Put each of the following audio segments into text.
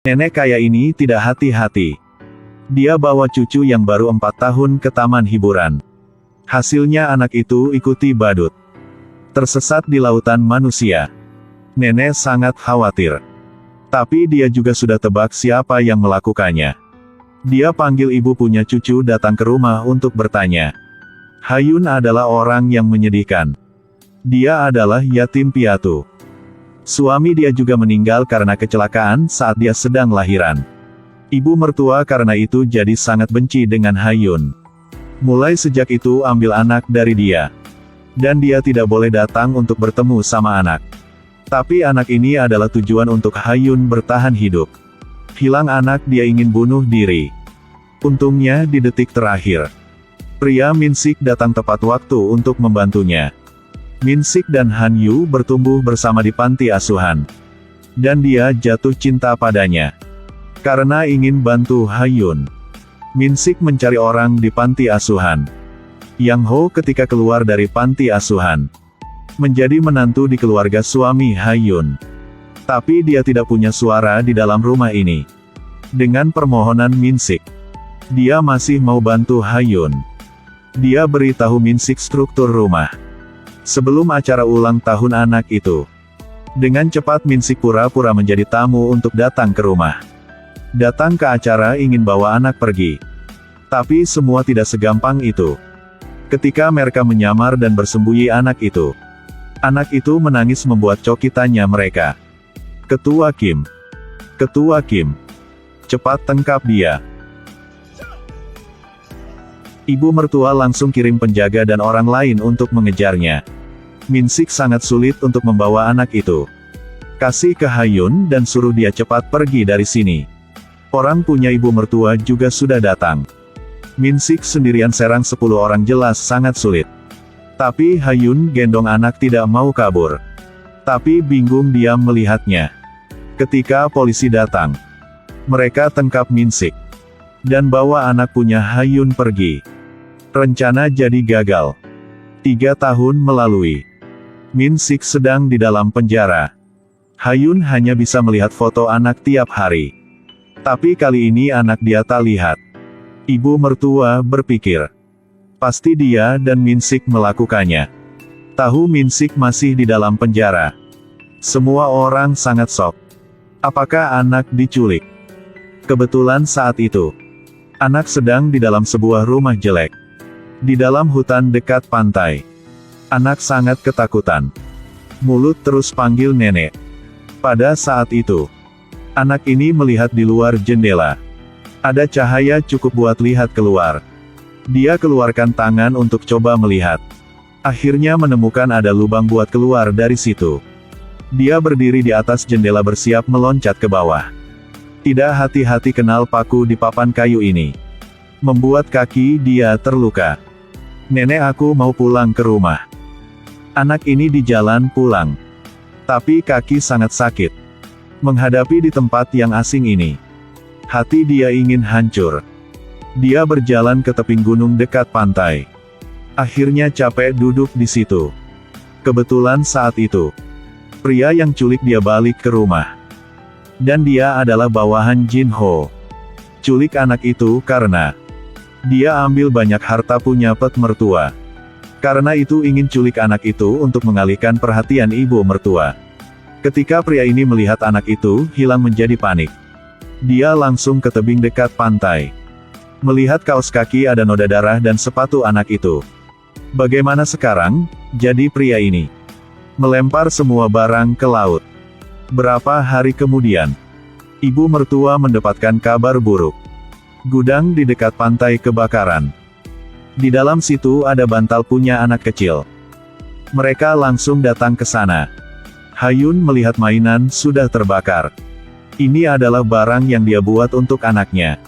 Nenek kaya ini tidak hati-hati. Dia bawa cucu yang baru 4 tahun ke taman hiburan. Hasilnya anak itu ikuti badut. Tersesat di lautan manusia. Nenek sangat khawatir. Tapi dia juga sudah tebak siapa yang melakukannya. Dia panggil ibu punya cucu datang ke rumah untuk bertanya. Hayun adalah orang yang menyedihkan. Dia adalah yatim piatu. Suami dia juga meninggal karena kecelakaan saat dia sedang lahiran. Ibu mertua karena itu jadi sangat benci dengan Hayun. Mulai sejak itu ambil anak dari dia. Dan dia tidak boleh datang untuk bertemu sama anak. Tapi anak ini adalah tujuan untuk Hayun bertahan hidup. Hilang anak dia ingin bunuh diri. Untungnya di detik terakhir, pria Min-sik datang tepat waktu untuk membantunya. Min-sik dan Han-yu bertumbuh bersama di panti asuhan. Dan dia jatuh cinta padanya. Karena ingin bantu Hayun. Min-sik mencari orang di panti asuhan. Yang Ho ketika keluar dari panti asuhan. Menjadi menantu di keluarga suami Hayun. Tapi dia tidak punya suara di dalam rumah ini. Dengan permohonan Min-sik, dia masih mau bantu Hayun. Dia beritahu Min-sik struktur rumah. Sebelum acara ulang tahun anak itu. Dengan cepat Min-sik pura-pura menjadi tamu untuk datang ke rumah. Datang ke acara ingin bawa anak pergi. Tapi semua tidak segampang itu. Ketika mereka menyamar dan bersembunyi anak itu. Anak itu menangis membuat Coki tanya mereka. Ketua Kim. Ketua Kim. Cepat tangkap dia. Ibu mertua langsung kirim penjaga dan orang lain untuk mengejarnya. Min-sik sangat sulit untuk membawa anak itu. Kasih ke Hayun dan suruh dia cepat pergi dari sini. Orang punya ibu mertua juga sudah datang. Min-sik sendirian serang 10 orang jelas sangat sulit. Tapi Hayun gendong anak tidak mau kabur. Tapi bingung dia melihatnya. Ketika polisi datang, mereka tangkap Min-sik. Dan bawa anak punya Hayun pergi. Rencana jadi gagal. 3 tahun melalui. Min-sik sedang di dalam penjara. Hayun hanya bisa melihat foto anak tiap hari. Tapi kali ini anak dia tak lihat. Ibu mertua berpikir. Pasti dia dan Min-sik melakukannya. Tahu Min-sik masih di dalam penjara. Semua orang sangat shock. Apakah anak diculik? Kebetulan saat itu, anak sedang di dalam sebuah rumah jelek. Di dalam hutan dekat pantai. Anak sangat ketakutan. Mulut terus panggil nenek. Pada saat itu, anak ini melihat di luar jendela. Ada cahaya cukup buat lihat keluar. Dia keluarkan tangan untuk coba melihat. Akhirnya menemukan ada lubang buat keluar dari situ. Dia berdiri di atas jendela bersiap meloncat ke bawah. Tidak hati-hati kenal paku di papan kayu ini. Membuat kaki dia terluka. Nenek aku mau pulang ke rumah. Anak ini di jalan pulang. Tapi kaki sangat sakit. Menghadapi di tempat yang asing ini. Hati dia ingin hancur. Dia berjalan ke tebing gunung dekat pantai. Akhirnya capek duduk di situ. Kebetulan saat itu, pria yang culik dia balik ke rumah. Dan dia adalah bawahan Jin Ho. Culik anak itu karena dia ambil banyak harta punya pet mertua. Karena itu ingin culik anak itu untuk mengalihkan perhatian ibu mertua. Ketika pria ini melihat anak itu hilang menjadi panik. Dia langsung ke tebing dekat pantai. Melihat kaos kaki ada noda darah dan sepatu anak itu. Bagaimana sekarang? Jadi pria ini melempar semua barang ke laut. Berapa hari kemudian, ibu mertua mendapatkan kabar buruk. Gudang di dekat pantai kebakaran. Di dalam situ ada bantal punya anak kecil. Mereka langsung datang ke sana. Hayun melihat mainan sudah terbakar. Ini adalah barang yang dia buat untuk anaknya.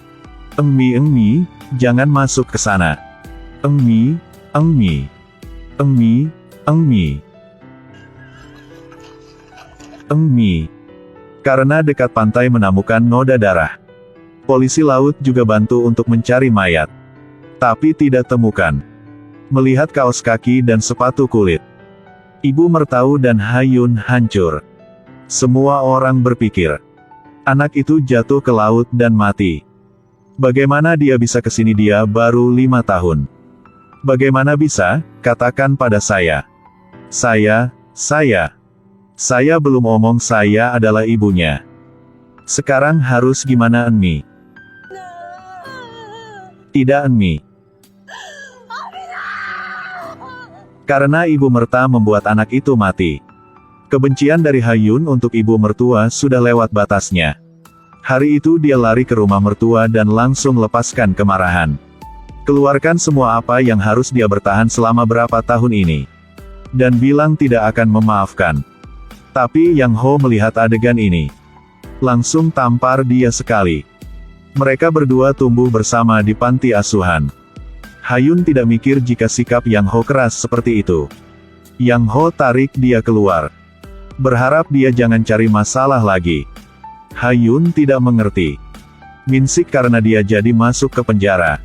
Engmi, jangan masuk ke sana. Engmi. Karena dekat pantai menemukan noda darah. Polisi laut juga bantu untuk mencari mayat. Tapi tidak temukan. Melihat kaos kaki dan sepatu kulit. Ibu mertua dan Hayun hancur. Semua orang berpikir. Anak itu jatuh ke laut dan mati. Bagaimana dia bisa ke sini? Dia baru 5 tahun. Bagaimana bisa? Katakan pada saya. Saya belum omong saya adalah ibunya. Sekarang harus gimana Enmi? Tidak Enmi. Karena ibu merta membuat anak itu mati. Kebencian dari Hayun untuk ibu mertua sudah lewat batasnya. Hari itu dia lari ke rumah mertua dan langsung lepaskan kemarahan. Keluarkan semua apa yang harus dia bertahan selama berapa tahun ini. Dan bilang tidak akan memaafkan. Tapi Yang Ho melihat adegan ini. Langsung tampar dia sekali. Mereka berdua tumbuh bersama di panti asuhan. Hayun tidak mikir jika sikap Yang Ho keras seperti itu. Yang Ho tarik dia keluar. Berharap dia jangan cari masalah lagi. Hayun tidak mengerti. Minsik karena dia jadi masuk ke penjara.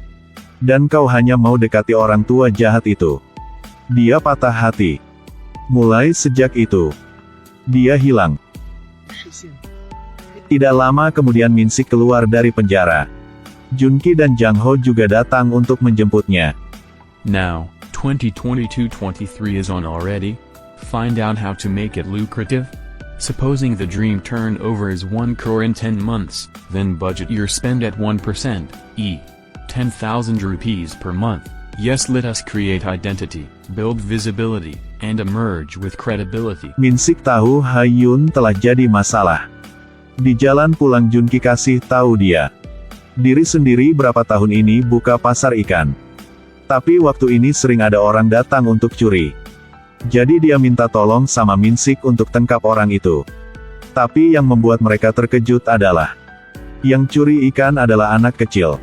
Dan kau hanya mau dekati orang tua jahat itu. Dia patah hati. Mulai sejak itu, dia hilang. Tidak lama kemudian Minsik keluar dari penjara. Junki dan Jang Ho juga datang untuk menjemputnya. Now, 2022-23 is on already? Find out how to make it lucrative? Supposing the dream turnover is 1 crore in 10 months, then budget your spend at 1%, e. 10,000 rupees per month. Yes, let us create identity, build visibility, and emerge with credibility. Minsik tahu Hayun telah jadi masalah. Di jalan pulang Junki kasih tahu dia. Diri sendiri berapa tahun ini buka pasar ikan. Tapi waktu ini sering ada orang datang untuk curi. Jadi dia minta tolong sama Minsik untuk tangkap orang itu. Tapi yang membuat mereka terkejut adalah yang curi ikan adalah anak kecil.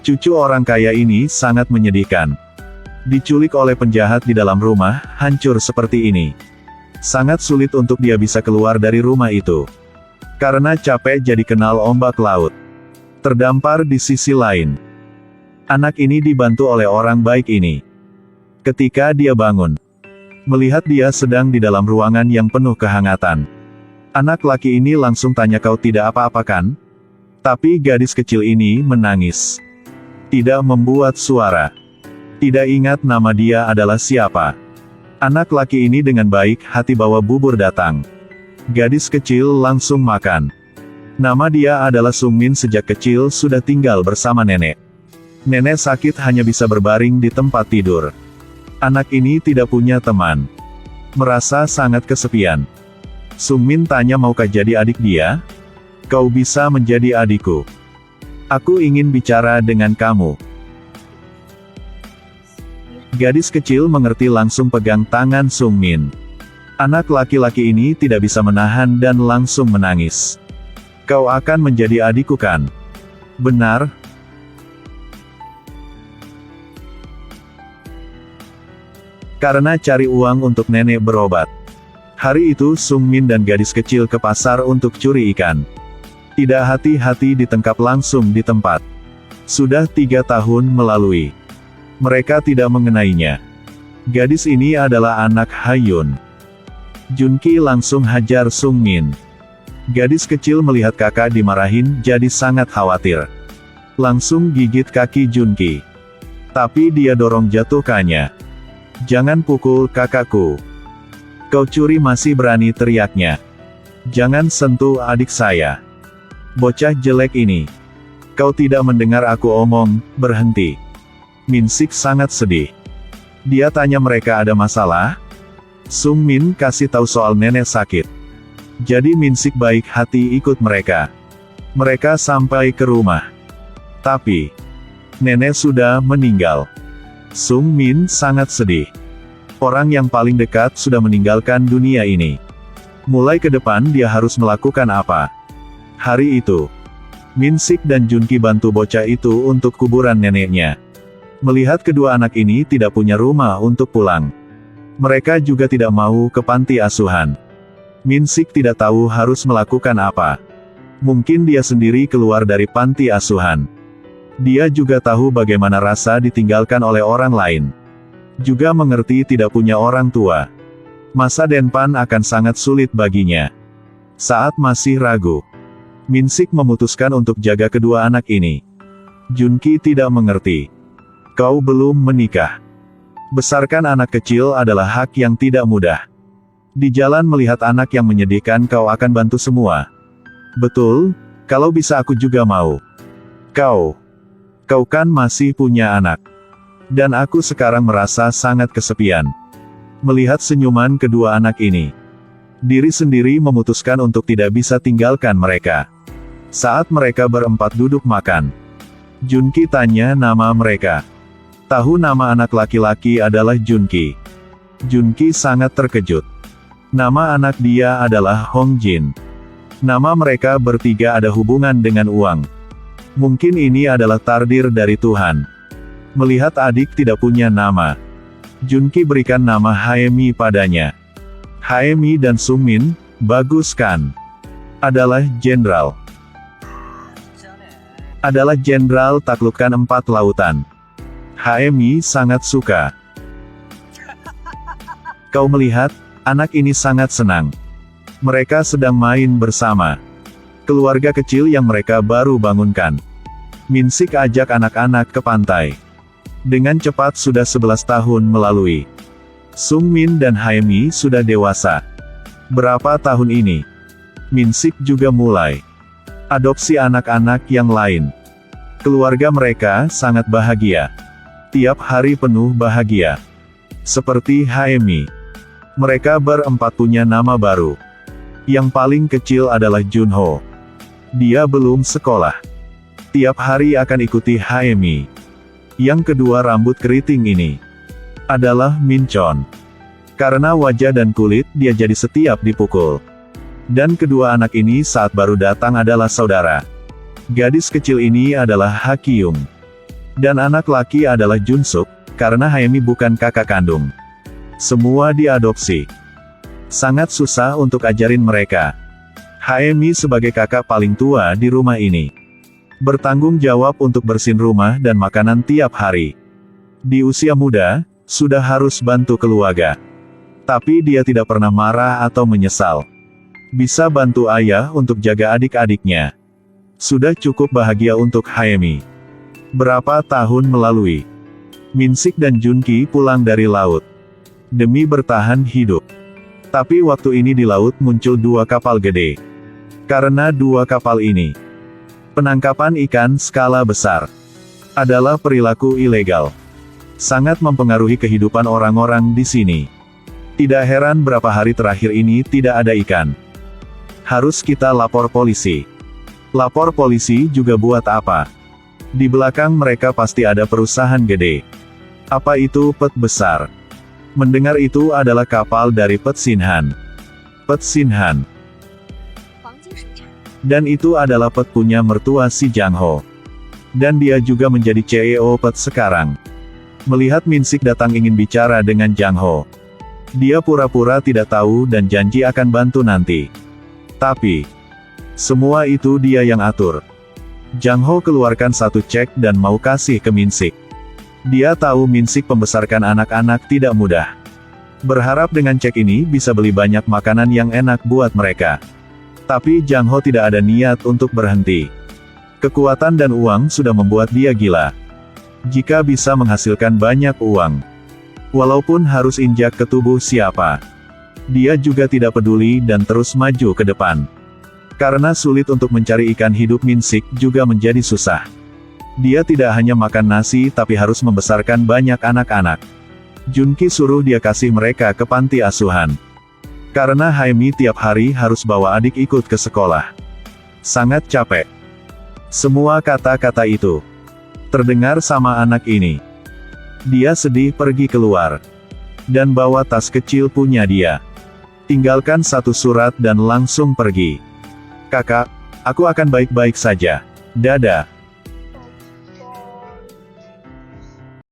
Cucu orang kaya ini sangat menyedihkan. Diculik oleh penjahat di dalam rumah, hancur seperti ini. Sangat sulit untuk dia bisa keluar dari rumah itu. Karena capek jadi kenal ombak laut. Terdampar di sisi lain. Anak ini dibantu oleh orang baik ini. Ketika dia bangun, melihat dia sedang di dalam ruangan yang penuh kehangatan. Anak laki ini langsung tanya, kau tidak apa-apa kan? Tapi gadis kecil ini menangis. Tidak membuat suara. Tidak ingat nama dia adalah siapa. Anak laki ini dengan baik hati bawa bubur datang. Gadis kecil langsung makan. Nama dia adalah Sungmin, sejak kecil sudah tinggal bersama nenek. Nenek sakit hanya bisa berbaring di tempat tidur. Anak ini tidak punya teman. Merasa sangat kesepian. Sungmin tanya, maukah jadi adik dia? Kau bisa menjadi adikku. Aku ingin bicara dengan kamu. Gadis kecil mengerti, langsung pegang tangan Sungmin. Anak laki-laki ini tidak bisa menahan dan langsung menangis. Kau akan menjadi adikku kan? Benar? Karena cari uang untuk nenek berobat. Hari itu Sungmin dan gadis kecil ke pasar untuk curi ikan. Tidak hati-hati ditangkap langsung di tempat. Sudah 3 tahun melalui. Mereka tidak mengenainya. Gadis ini adalah anak Hayun. Junki langsung hajar Sungmin. Gadis kecil melihat kakak dimarahin jadi sangat khawatir. Langsung gigit kaki Junki. Tapi dia dorong jatuhkannya. Jangan pukul kakakku. Kau curi masih berani, teriaknya. Jangan sentuh adik saya. Bocah jelek ini. Kau tidak mendengar aku omong, berhenti. Minsik sangat sedih. Dia tanya, mereka ada masalah? Sungmin kasih tahu soal nenek sakit. Jadi Minsik baik hati ikut mereka. Mereka sampai ke rumah. Tapi nenek sudah meninggal. Sungmin sangat sedih. Orang yang paling dekat sudah meninggalkan dunia ini. Mulai ke depan dia harus melakukan apa? Hari itu, Minsik dan Junki bantu bocah itu untuk kuburan neneknya. Melihat kedua anak ini tidak punya rumah untuk pulang. Mereka juga tidak mau ke panti asuhan. Minsik tidak tahu harus melakukan apa. Mungkin dia sendiri keluar dari panti asuhan. Dia juga tahu bagaimana rasa ditinggalkan oleh orang lain. Juga mengerti tidak punya orang tua. Masa depan akan sangat sulit baginya. Saat masih ragu, Min-sik memutuskan untuk jaga kedua anak ini. Junki tidak mengerti. Kau belum menikah. Besarkan anak kecil adalah hak yang tidak mudah. Di jalan melihat anak yang menyedihkan kau akan bantu semua. Betul, kalau bisa aku juga mau. Kau kan masih punya anak. Dan aku sekarang merasa sangat kesepian. Melihat senyuman kedua anak ini. Diri sendiri memutuskan untuk tidak bisa tinggalkan mereka. Saat mereka berempat duduk makan. Junki tanya nama mereka. Tahu nama anak laki-laki adalah Junki. Junki sangat terkejut. Nama anak dia adalah Hong Jin. Nama mereka bertiga ada hubungan dengan uang. Mungkin ini adalah takdir dari Tuhan. Melihat adik tidak punya nama, Junki berikan nama Haemi padanya. Haemi dan Sungmin, bagus kan? Adalah jenderal. Adalah jenderal taklukkan 4 lautan. Haemi sangat suka. Kau melihat, anak ini sangat senang. Mereka sedang main bersama. Keluarga kecil yang mereka baru bangunkan. Min-sik ajak anak-anak ke pantai. Dengan cepat sudah 11 tahun melalui. Sungmin dan Haemi sudah dewasa. Berapa tahun ini? Min-sik juga mulai adopsi anak-anak yang lain. Keluarga mereka sangat bahagia. Tiap hari penuh bahagia. Seperti Haemi. Mereka berempat punya nama baru. Yang paling kecil adalah Junho. Dia belum sekolah. Tiap hari akan ikuti Haemi. Yang kedua rambut keriting ini adalah Minchon. Karena wajah dan kulit dia jadi setiap dipukul. Dan kedua anak ini saat baru datang adalah saudara. Gadis kecil ini adalah Hakyung. Dan anak laki adalah Junsuk, karena Haemi bukan kakak kandung. Semua diadopsi. Sangat susah untuk ajarin mereka. Haemi sebagai kakak paling tua di rumah ini. Bertanggung jawab untuk bersihin rumah dan makanan tiap hari. Di usia muda, sudah harus bantu keluarga. Tapi dia tidak pernah marah atau menyesal. Bisa bantu ayah untuk jaga adik-adiknya. Sudah cukup bahagia untuk Haemi. Berapa tahun melalui. Min-sik dan Junki pulang dari laut. Demi bertahan hidup. Tapi waktu ini di laut muncul 2 kapal gede. Karena 2 kapal ini. Penangkapan ikan skala besar adalah perilaku ilegal. Sangat mempengaruhi kehidupan orang-orang di sini. Tidak heran berapa hari terakhir ini tidak ada ikan. Harus kita lapor polisi. Lapor polisi juga buat apa? Di belakang mereka pasti ada perusahaan gede. Apa itu pet besar? Mendengar itu adalah kapal dari Pet Sinhan. Pet Sinhan. Dan itu adalah Pet punya mertua si Jang Ho. Dan dia juga menjadi CEO Pet sekarang. Melihat Min-sik datang ingin bicara dengan Jang Ho. Dia pura-pura tidak tahu dan janji akan bantu nanti. Tapi, semua itu dia yang atur. Jang Ho keluarkan 1 cek dan mau kasih ke Min-sik. Dia tahu Min-sik membesarkan anak-anak tidak mudah. Berharap dengan cek ini bisa beli banyak makanan yang enak buat mereka. Tapi Jang Ho tidak ada niat untuk berhenti. Kekuatan dan uang sudah membuat dia gila. Jika bisa menghasilkan banyak uang, walaupun harus injak ke tubuh siapa, dia juga tidak peduli dan terus maju ke depan. Karena sulit untuk mencari ikan hidup, Min-sik juga menjadi susah. Dia tidak hanya makan nasi tapi harus membesarkan banyak anak-anak. Junki suruh dia kasih mereka ke panti asuhan. Karena Haemi tiap hari harus bawa adik ikut ke sekolah. Sangat capek. Semua kata-kata itu terdengar sama anak ini. Dia sedih pergi keluar. Dan bawa tas kecil punya dia. Tinggalkan 1 surat dan langsung pergi. Kakak, aku akan baik-baik saja. Dadah.